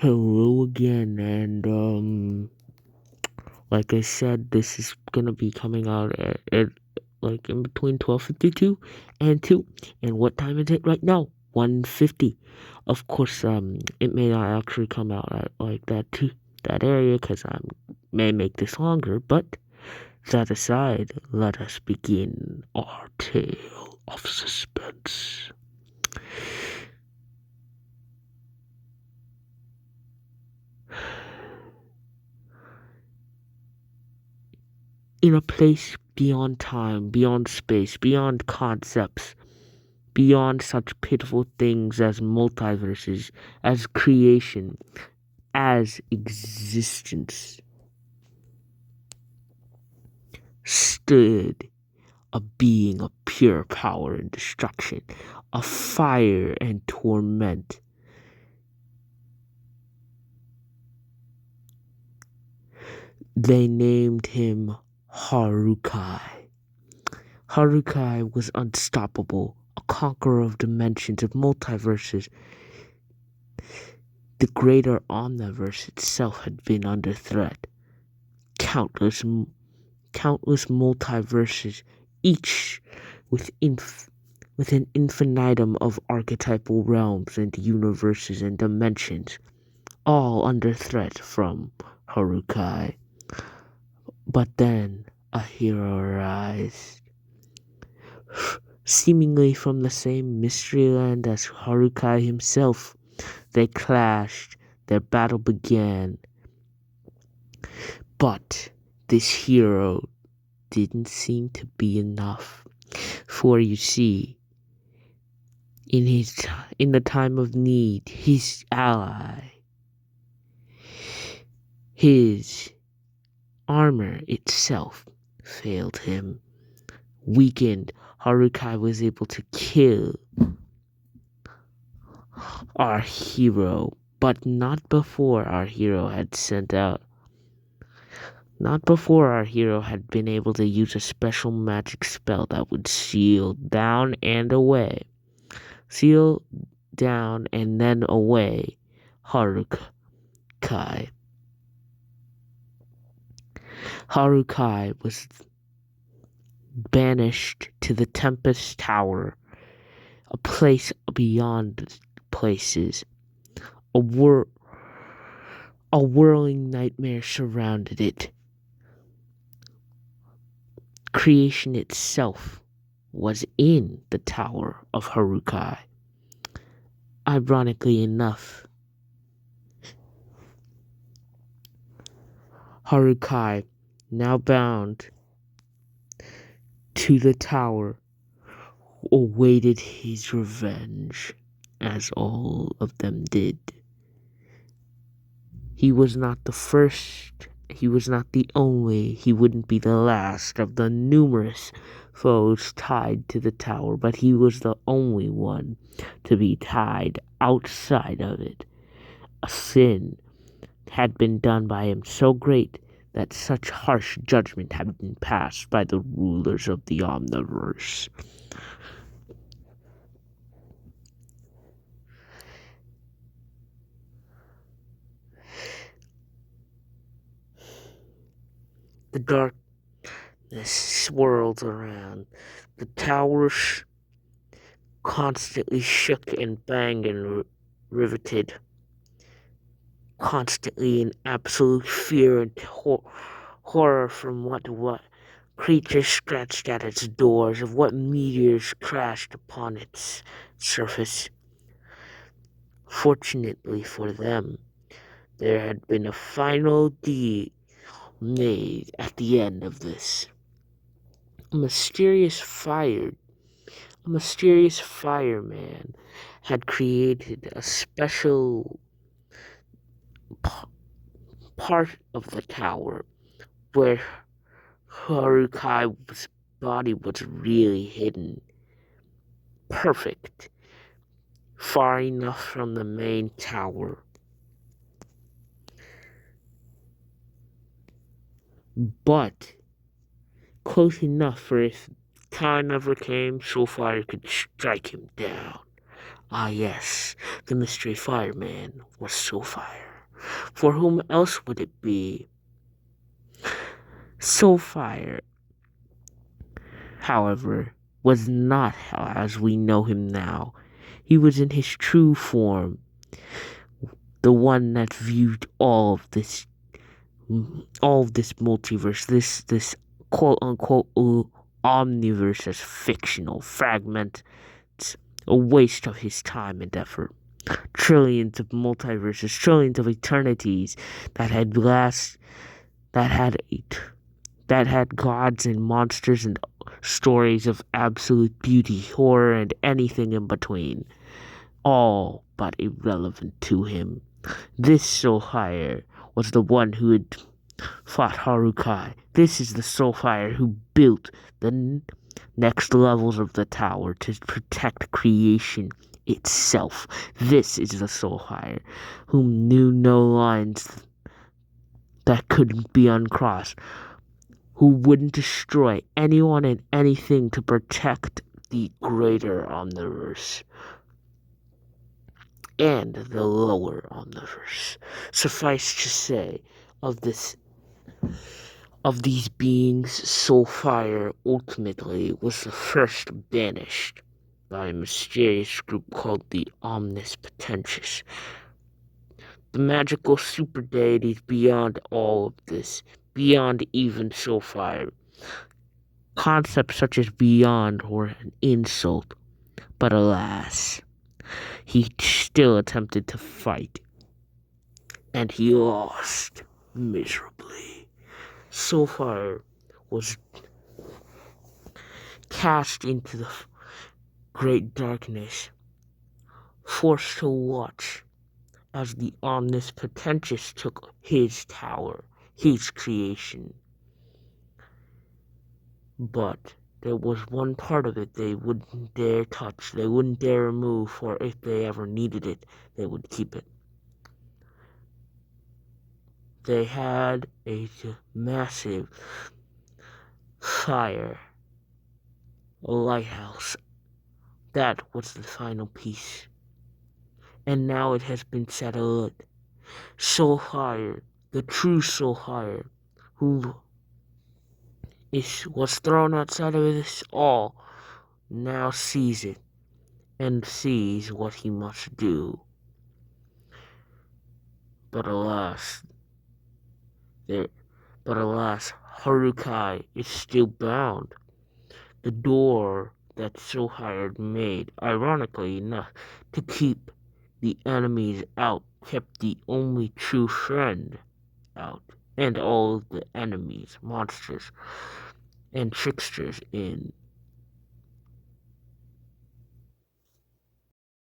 Hello again, and like I said, this is gonna be coming out at like in between 12:52 and 2. And what time is it right now? 1:50. Of course, it may not actually come out at like that area because I may make this longer. But that aside, let us begin our tale of suspense. In a place beyond time, beyond space, beyond concepts, beyond such pitiful things as multiverses, as creation, as existence, stood a being of pure power and destruction, of fire and torment. They named him Harukai. Harukai was unstoppable, a conqueror of dimensions, of multiverses. The greater omniverse itself had been under threat. Countless multiverses, each with an infinitum of archetypal realms and universes and dimensions, all under threat from Harukai. But then a hero arose, seemingly from the same mystery land as Harukai himself. They clashed, their battle began. But this hero didn't seem to be enough. For you see, in the time of need, his ally, his armor itself failed him. Weakened, Harukai was able to kill our hero, but not before our hero had been able to use a special magic spell that would seal down and then away Harukai. Harukai was banished to the Tempest Tower, a place beyond places. A whirling nightmare surrounded it. Creation itself was in the Tower of Harukai. Ironically enough, Harukai, now bound to the tower, awaited his revenge, as all of them did. He was not the first, he was not the only, he wouldn't be the last of the numerous foes tied to the tower, but he was the only one to be tied outside of it. A sin had been done by him so great that such harsh judgment had been passed by the rulers of the Omniverse. The darkness swirled around. The towers constantly shook and banged and riveted, constantly in absolute fear and horror from what creatures scratched at its doors, of what meteors crashed upon its surface. Fortunately for them, there had been a final deed made at the end of this. A mysterious fireman had created a special part of the tower where Harukai's body was really hidden. Perfect. Far enough from the main tower. But close enough for if time ever came, Soulfire could strike him down. Ah yes, the mystery fireman was Soulfire. For whom else would it be? Soulfire, however, was not as we know him now. He was in his true form, the one that viewed all of this multiverse, this quote unquote omniverse as fictional, fragment, a waste of his time and effort. Trillions of multiverses, trillions of eternities that had that had that had gods and monsters and stories of absolute beauty, horror, and anything in between, all but irrelevant to him. This Soulfire was the one who had fought Harukai. This is the Soulfire who built the next levels of the tower to protect creation itself. This is the Soulfire who knew no lines that couldn't be uncrossed, who wouldn't destroy anyone and anything to protect the greater omniverse and the lower omniverse. Suffice to say, of these beings, Soulfire ultimately was the first banished by a mysterious group called the Omnispotentious. The magical super deities beyond all of this, beyond even Soulfire. Concepts such as beyond were an insult, but alas, he still attempted to fight, and he lost miserably. Soulfire was cast into the great darkness, forced to watch as the Omnispotentious took his tower, his creation. But there was one part of it they wouldn't dare touch, they wouldn't dare remove, for if they ever needed it, they would keep it. They had a massive fire, a lighthouse. That was the final piece. And now it has been set alit. Soulfire, the true Soulfire, who was thrown outside of this all, now sees it and sees what he must do. But alas, Harukai is still bound. The door that Soulfire had made, ironically enough, to keep the enemies out, kept the only true friend out, and all the enemies, monsters, and tricksters in.